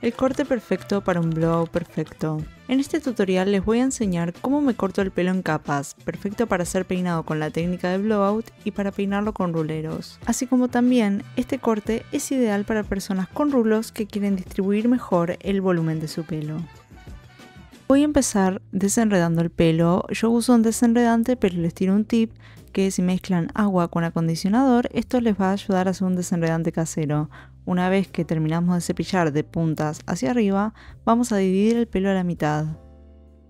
El corte perfecto para un blowout perfecto. En este tutorial les voy a enseñar cómo me corto el pelo en capas, perfecto para ser peinado con la técnica de blowout y para peinarlo con ruleros. Así como también este corte es ideal para personas con rulos que quieren distribuir mejor el volumen de su pelo. Voy a empezar desenredando el pelo. Yo uso un desenredante, pero les tiro un tip que si mezclan agua con acondicionador, esto les va a ayudar a hacer un desenredante casero. Una vez que terminamos de cepillar de puntas hacia arriba, vamos a dividir el pelo a la mitad.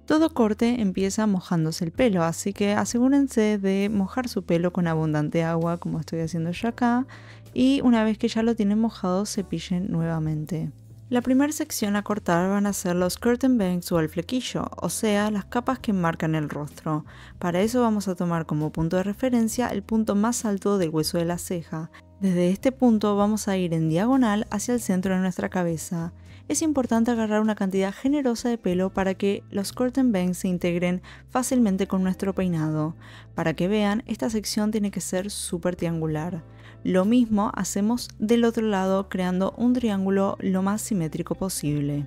Todo corte empieza mojándose el pelo, así que asegúrense de mojar su pelo con abundante agua, como estoy haciendo yo acá, y una vez que ya lo tienen mojado, cepillen nuevamente. La primera sección a cortar van a ser los curtain bangs o el flequillo, o sea, las capas que marcan el rostro. Para eso vamos a tomar como punto de referencia el punto más alto del hueso de la ceja. Desde este punto vamos a ir en diagonal hacia el centro de nuestra cabeza. Es importante agarrar una cantidad generosa de pelo para que los curtain bangs se integren fácilmente con nuestro peinado. Para que vean, esta sección tiene que ser súper triangular. Lo mismo hacemos del otro lado creando un triángulo lo más simétrico posible.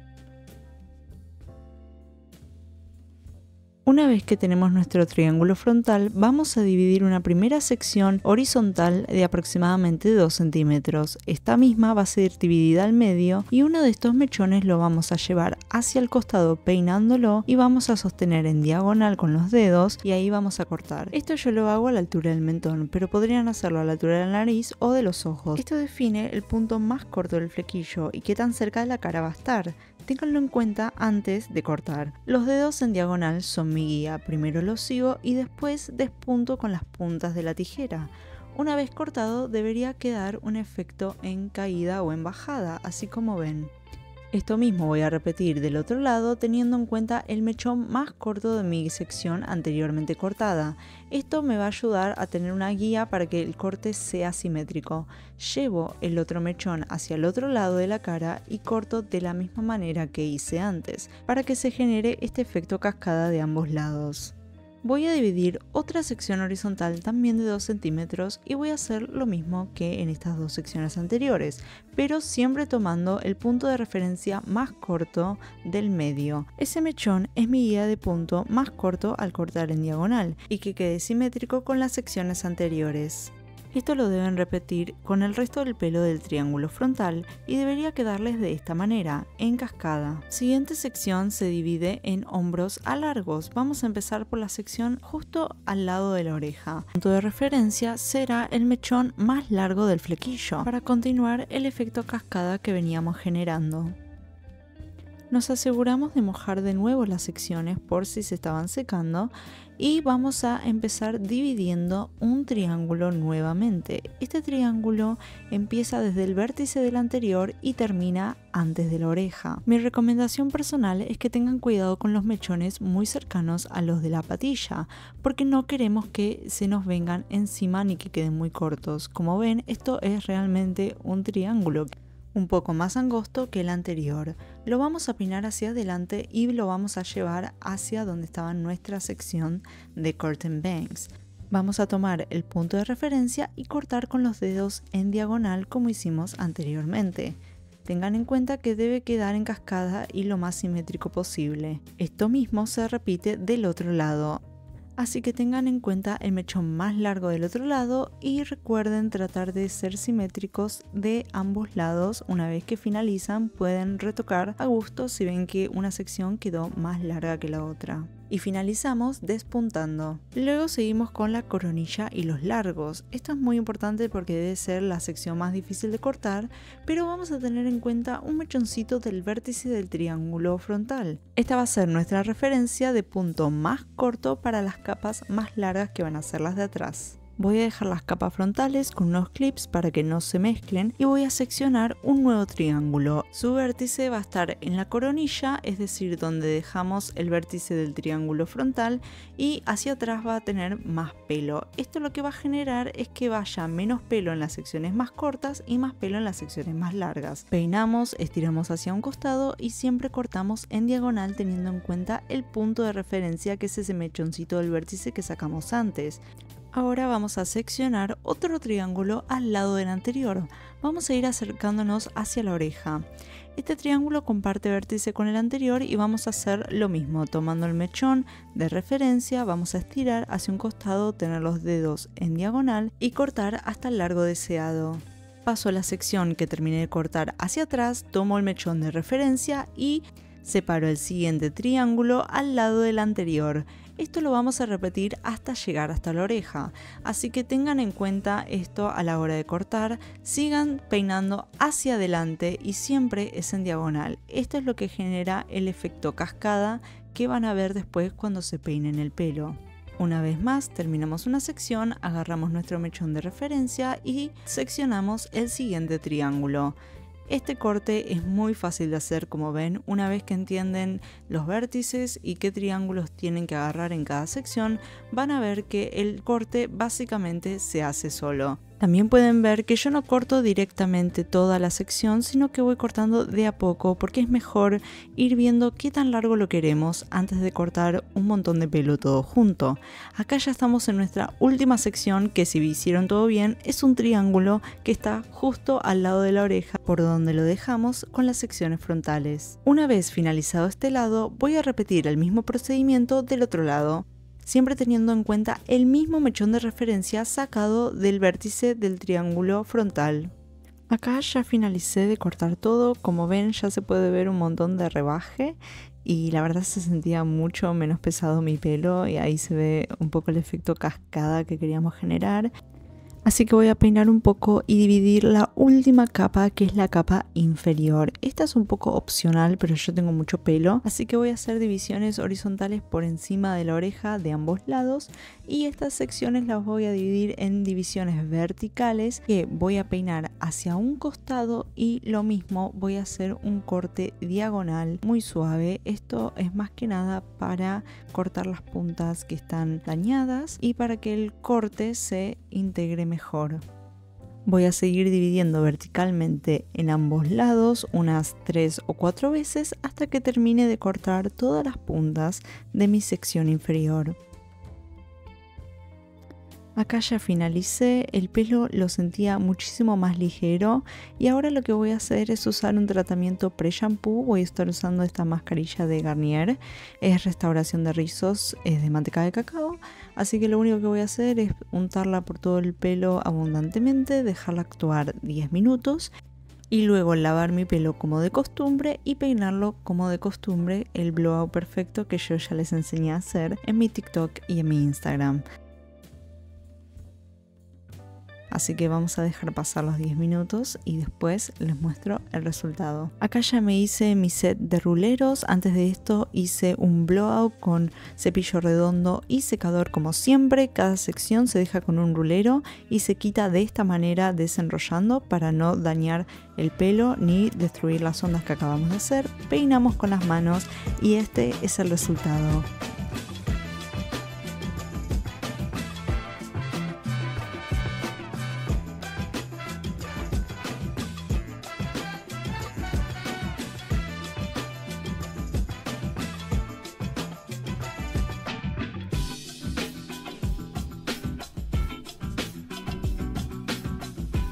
Una vez que tenemos nuestro triángulo frontal, vamos a dividir una primera sección horizontal de aproximadamente 2 centímetros. Esta misma va a ser dividida al medio y uno de estos mechones lo vamos a llevar hacia el costado peinándolo y vamos a sostener en diagonal con los dedos y ahí vamos a cortar. Esto yo lo hago a la altura del mentón, pero podrían hacerlo a la altura de la nariz o de los ojos. Esto define el punto más corto del flequillo y qué tan cerca de la cara va a estar. Ténganlo en cuenta antes de cortar. Los dedos en diagonal son mi guía. Primero los sigo y después despunto con las puntas de la tijera. Una vez cortado debería quedar un efecto en caída o en bajada, así como ven. Esto mismo voy a repetir del otro lado teniendo en cuenta el mechón más corto de mi sección anteriormente cortada. Esto me va a ayudar a tener una guía para que el corte sea simétrico. Llevo el otro mechón hacia el otro lado de la cara y corto de la misma manera que hice antes, para que se genere este efecto cascada de ambos lados. Voy a dividir otra sección horizontal también de 2 centímetros y voy a hacer lo mismo que en estas dos secciones anteriores, pero siempre tomando el punto de referencia más corto del medio. Ese mechón es mi guía de punto más corto al cortar en diagonal y que quede simétrico con las secciones anteriores. Esto lo deben repetir con el resto del pelo del triángulo frontal y debería quedarles de esta manera, en cascada. Siguiente sección se divide en hombros a largos. Vamos a empezar por la sección justo al lado de la oreja. El punto de referencia será el mechón más largo del flequillo, para continuar el efecto cascada que veníamos generando. Nos aseguramos de mojar de nuevo las secciones por si se estaban secando y vamos a empezar dividiendo un triángulo nuevamente. Este triángulo empieza desde el vértice del anterior y termina antes de la oreja. Mi recomendación personal es que tengan cuidado con los mechones muy cercanos a los de la patilla, porque no queremos que se nos vengan encima ni que queden muy cortos. Como ven, esto es realmente un triángulo un poco más angosto que el anterior. Lo vamos a peinar hacia adelante y lo vamos a llevar hacia donde estaba nuestra sección de curtain bangs. Vamos a tomar el punto de referencia y cortar con los dedos en diagonal como hicimos anteriormente. Tengan en cuenta que debe quedar en cascada y lo más simétrico posible. Esto mismo se repite del otro lado. Así que tengan en cuenta el mechón más largo del otro lado y recuerden tratar de ser simétricos de ambos lados. Una vez que finalizan pueden retocar a gusto si ven que una sección quedó más larga que la otra. Y finalizamos despuntando. Luego seguimos con la coronilla y los largos. Esto es muy importante porque debe ser la sección más difícil de cortar, pero vamos a tener en cuenta un mechoncito del vértice del triángulo frontal. Esta va a ser nuestra referencia de punto más corto para las capas más largas que van a ser las de atrás. Voy a dejar las capas frontales con unos clips para que no se mezclen y voy a seccionar un nuevo triángulo. Su vértice va a estar en la coronilla, es decir, donde dejamos el vértice del triángulo frontal, y hacia atrás va a tener más pelo. Esto lo que va a generar es que vaya menos pelo en las secciones más cortas y más pelo en las secciones más largas. Peinamos, estiramos hacia un costado y siempre cortamos en diagonal teniendo en cuenta el punto de referencia que es ese mechoncito del vértice que sacamos antes. Ahora vamos a seccionar otro triángulo al lado del anterior. Vamos a ir acercándonos hacia la oreja. Este triángulo comparte vértice con el anterior y vamos a hacer lo mismo, tomando el mechón de referencia, vamos a estirar hacia un costado, tener los dedos en diagonal y cortar hasta el largo deseado. Paso a la sección que terminé de cortar hacia atrás, tomo el mechón de referencia y separo el siguiente triángulo al lado del anterior. Esto lo vamos a repetir hasta llegar hasta la oreja, así que tengan en cuenta esto a la hora de cortar, sigan peinando hacia adelante y siempre es en diagonal. Esto es lo que genera el efecto cascada que van a ver después cuando se peinen el pelo. Una vez más terminamos una sección, agarramos nuestro mechón de referencia y seccionamos el siguiente triángulo. Este corte es muy fácil de hacer, como ven, una vez que entienden los vértices y qué triángulos tienen que agarrar en cada sección, van a ver que el corte básicamente se hace solo. También pueden ver que yo no corto directamente toda la sección, sino que voy cortando de a poco porque es mejor ir viendo qué tan largo lo queremos antes de cortar un montón de pelo todo junto. Acá ya estamos en nuestra última sección que, si hicieron todo bien, es un triángulo que está justo al lado de la oreja por donde lo dejamos con las secciones frontales. Una vez finalizado este lado, voy a repetir el mismo procedimiento del otro lado, siempre teniendo en cuenta el mismo mechón de referencia sacado del vértice del triángulo frontal. Acá ya finalicé de cortar todo, como ven ya se puede ver un montón de rebaje y la verdad se sentía mucho menos pesado mi pelo y ahí se ve un poco el efecto cascada que queríamos generar. Así que voy a peinar un poco y dividir la última capa, que es la capa inferior. Esta es un poco opcional, pero yo tengo mucho pelo, así que voy a hacer divisiones horizontales por encima de la oreja de ambos lados y estas secciones las voy a dividir en divisiones verticales que voy a peinar hacia un costado y lo mismo voy a hacer un corte diagonal muy suave. Esto es más que nada para cortar las puntas que están dañadas y para que el corte se integre mejor. Voy a seguir dividiendo verticalmente en ambos lados unas 3 o 4 veces hasta que termine de cortar todas las puntas de mi sección inferior. Acá ya finalicé, el pelo lo sentía muchísimo más ligero y ahora lo que voy a hacer es usar un tratamiento pre-shampoo. Voy a estar usando esta mascarilla de Garnier, es restauración de rizos, es de manteca de cacao, así que lo único que voy a hacer es untarla por todo el pelo abundantemente, dejarla actuar 10 minutos y luego lavar mi pelo como de costumbre y peinarlo como de costumbre, el blowout perfecto que yo ya les enseñé a hacer en mi TikTok y en mi Instagram. Así que vamos a dejar pasar los 10 minutos y después les muestro el resultado. Acá ya me hice mi set de ruleros. Antes de esto hice un blowout con cepillo redondo y secador como siempre. Cada sección se deja con un rulero y se quita de esta manera desenrollando para no dañar el pelo ni destruir las ondas que acabamos de hacer. Peinamos con las manos y este es el resultado.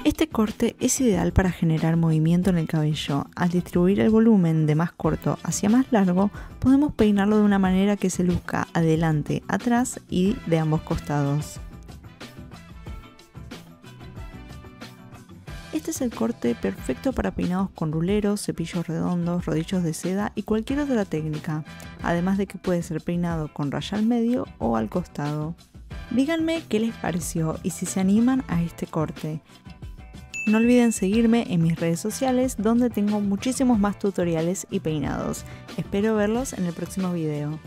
Este corte es ideal para generar movimiento en el cabello. Al distribuir el volumen de más corto hacia más largo, podemos peinarlo de una manera que se luzca adelante, atrás y de ambos costados. Este es el corte perfecto para peinados con ruleros, cepillos redondos, rodillos de seda y cualquier otra técnica, además de que puede ser peinado con raya al medio o al costado. Díganme qué les pareció y si se animan a este corte. No olviden seguirme en mis redes sociales donde tengo muchísimos más tutoriales y peinados. Espero verlos en el próximo video.